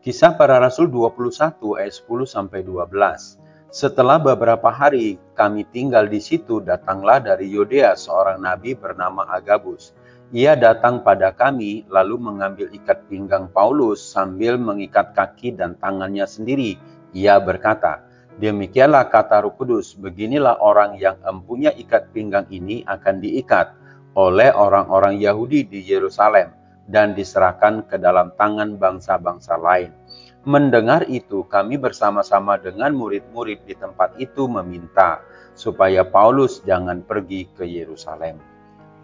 Kisah Para Rasul 21 ayat 10-12. Setelah beberapa hari kami tinggal di situ, datanglah dari Yudea seorang nabi bernama Agabus. Ia datang pada kami lalu mengambil ikat pinggang Paulus sambil mengikat kaki dan tangannya sendiri. Ia berkata, "Demikianlah kata Roh Kudus, beginilah orang yang empunya ikat pinggang ini akan diikat oleh orang-orang Yahudi di Yerusalem dan diserahkan ke dalam tangan bangsa-bangsa lain." Mendengar itu, kami bersama-sama dengan murid-murid di tempat itu meminta supaya Paulus jangan pergi ke Yerusalem.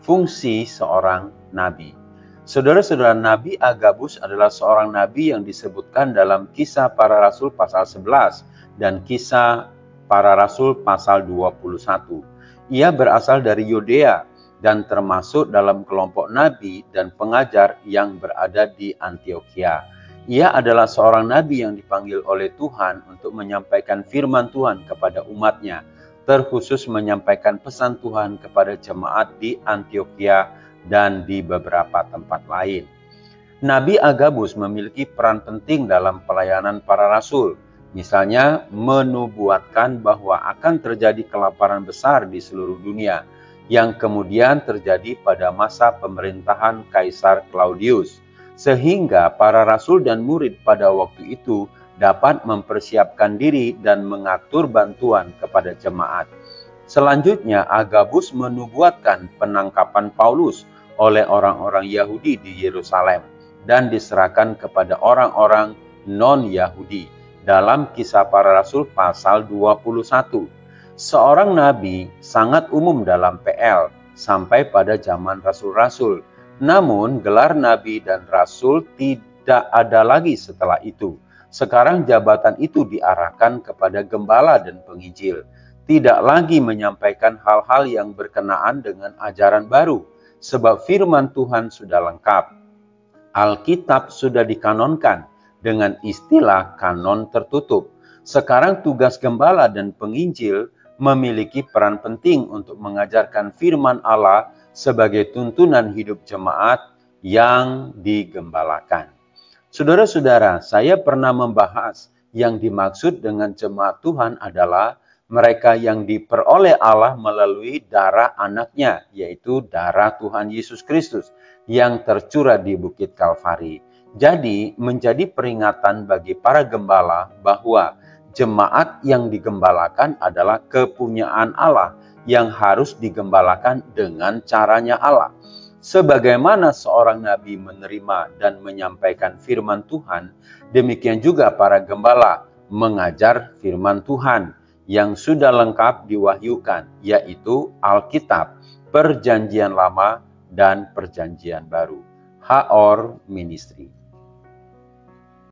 Fungsi seorang nabi. Saudara-saudara, Nabi Agabus adalah seorang nabi yang disebutkan dalam Kisah Para Rasul pasal 11 dan Kisah Para Rasul pasal 21. Ia berasal dari Yudea dan termasuk dalam kelompok nabi dan pengajar yang berada di Antiokhia. Ia adalah seorang nabi yang dipanggil oleh Tuhan untuk menyampaikan firman Tuhan kepada umatnya, terkhusus menyampaikan pesan Tuhan kepada jemaat di Antiokhia dan di beberapa tempat lain. Nabi Agabus memiliki peran penting dalam pelayanan para rasul, misalnya menubuatkan bahwa akan terjadi kelaparan besar di seluruh dunia, yang kemudian terjadi pada masa pemerintahan Kaisar Claudius, sehingga para rasul dan murid pada waktu itu dapat mempersiapkan diri dan mengatur bantuan kepada jemaat. Selanjutnya, Agabus menubuatkan penangkapan Paulus oleh orang-orang Yahudi di Yerusalem dan diserahkan kepada orang-orang non-Yahudi dalam Kisah Para Rasul pasal 21. Seorang nabi sangat umum dalam PL sampai pada zaman rasul-rasul. Namun, gelar nabi dan rasul tidak ada lagi setelah itu. Sekarang jabatan itu diarahkan kepada gembala dan penginjil. Tidak lagi menyampaikan hal-hal yang berkenaan dengan ajaran baru, sebab firman Tuhan sudah lengkap. Alkitab sudah dikanonkan dengan istilah kanon tertutup. Sekarang tugas gembala dan penginjil memiliki peran penting untuk mengajarkan firman Allah sebagai tuntunan hidup jemaat yang digembalakan. Saudara-saudara, saya pernah membahas yang dimaksud dengan jemaat Tuhan adalah mereka yang diperoleh Allah melalui darah anaknya, yaitu darah Tuhan Yesus Kristus yang tercurah di Bukit Kalvari. Jadi, menjadi peringatan bagi para gembala bahwa jemaat yang digembalakan adalah kepunyaan Allah yang harus digembalakan dengan caranya Allah. Sebagaimana seorang nabi menerima dan menyampaikan firman Tuhan, demikian juga para gembala mengajar firman Tuhan yang sudah lengkap diwahyukan, yaitu Alkitab, Perjanjian Lama dan Perjanjian Baru. HOR Ministry.